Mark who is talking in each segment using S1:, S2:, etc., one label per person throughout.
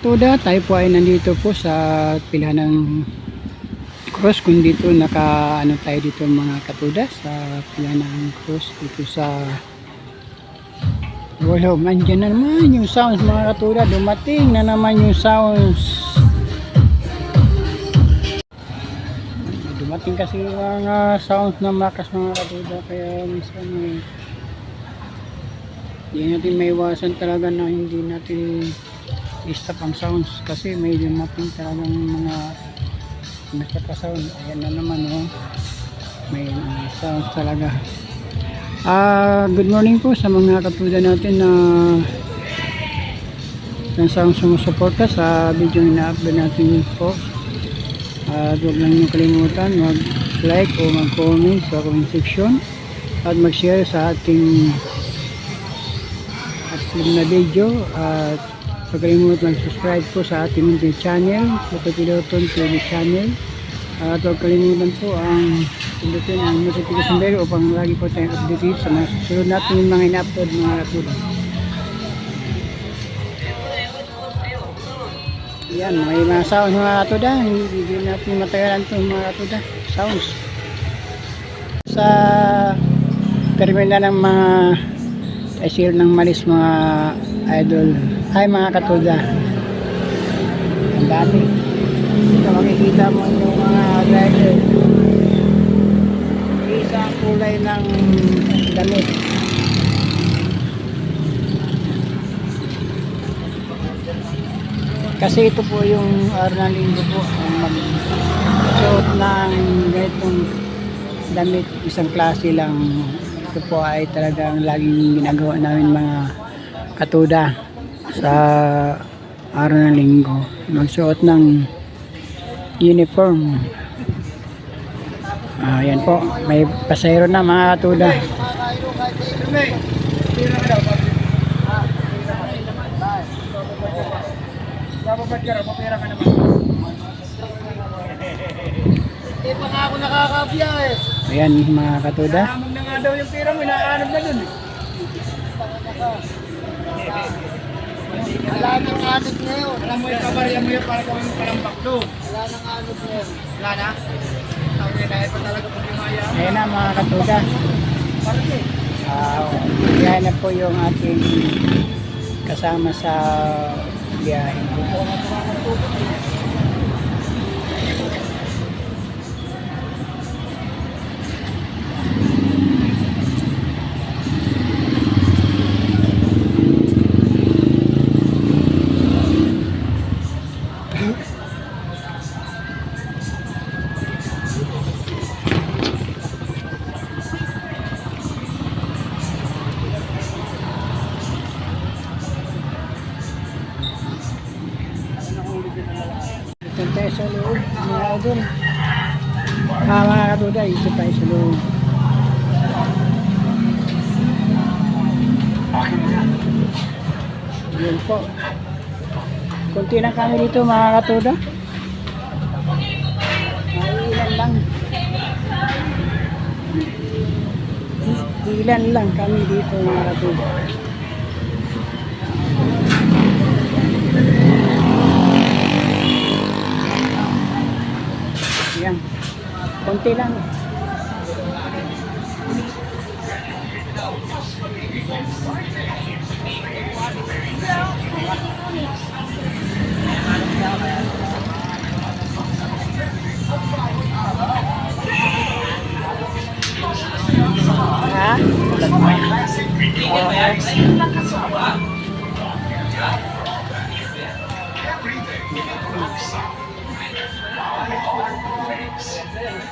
S1: Tuda, tayo po ay nandito po sa pila ng cross. Kung dito ano tayo dito mga katuda sa pila ng cross dito sa wala man. Dyan na naman yung sounds mga katuda, dumating na naman yung sounds. Dumating kasi mga sounds na makas mga katuda, kaya minsan hindi natin maiwasan talaga na hindi natin i-stop ang sounds kasi may dumating talagang mga nagkakasound. Ayan na naman, oh. May sounds talaga. Good morning po sa mga katuda natin na sound sumusuporta sa video na upload natin po. At huwag lang nyo kalimutan mag-like o mag-comment sa comment section at mag-share sa ating upload na video. At huwag kalimutan mag-subscribe po sa ating YouTube channel, Local Piloton TV channel. At huwag kalimutan po ang pindutin ang notification bell upang lagi po tayong updated sa mga susunod natin yung mga in-upload mga katuda. Yan, may mga sounds mga katuda. Hindi natin matayaran ito mga katuda. Sounds. Sa terminal ng mga SL ng Malis mga idol. Ay mga katuda, ang dami. Dito makikita mo yung mga driver, isang kulay ng damit. Kasi ito po yung araw ng linggo po ang magsuot ng ganitong damit, isang klase lang. Ito po ay talagang laging ginagawa namin mga katuda sa araw ng linggo, magsuot ng uniform. Yan po, may pasahero na mga katuda. Ayan mga katuda.
S2: Na nga daw yung pira mo, inaanap na dun. Wala nang anod ngayon. Alam mo yung kabarya mo yun para kung parang bakdo. Wala nang anod ngayon. Wala na? Tawag na dahil pa talaga pag lumaya.
S1: Ayan na mga katuda. Yan na po yung ating kasama sa biyahe. Dito tayo sa loob, mga idol. Mga katuda, dito tayo sa loob. Yun po. Kunti lang kami dito mga katuda. Ilan lang. Ilan lang kami dito mga katuda. Yan. Konti lang. Ha?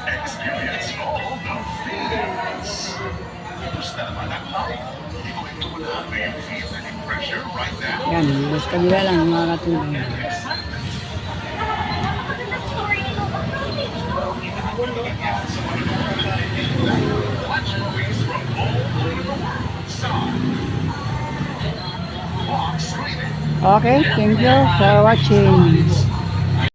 S3: Experience all the feelings. Gusto naman ang life. Ito mo na, do you feel any pressure right now?
S1: Yan, mas kabila lang mga katuda.
S3: Watch movies from all over the world. Star. Fox rated.
S1: Okay, thank you for watching.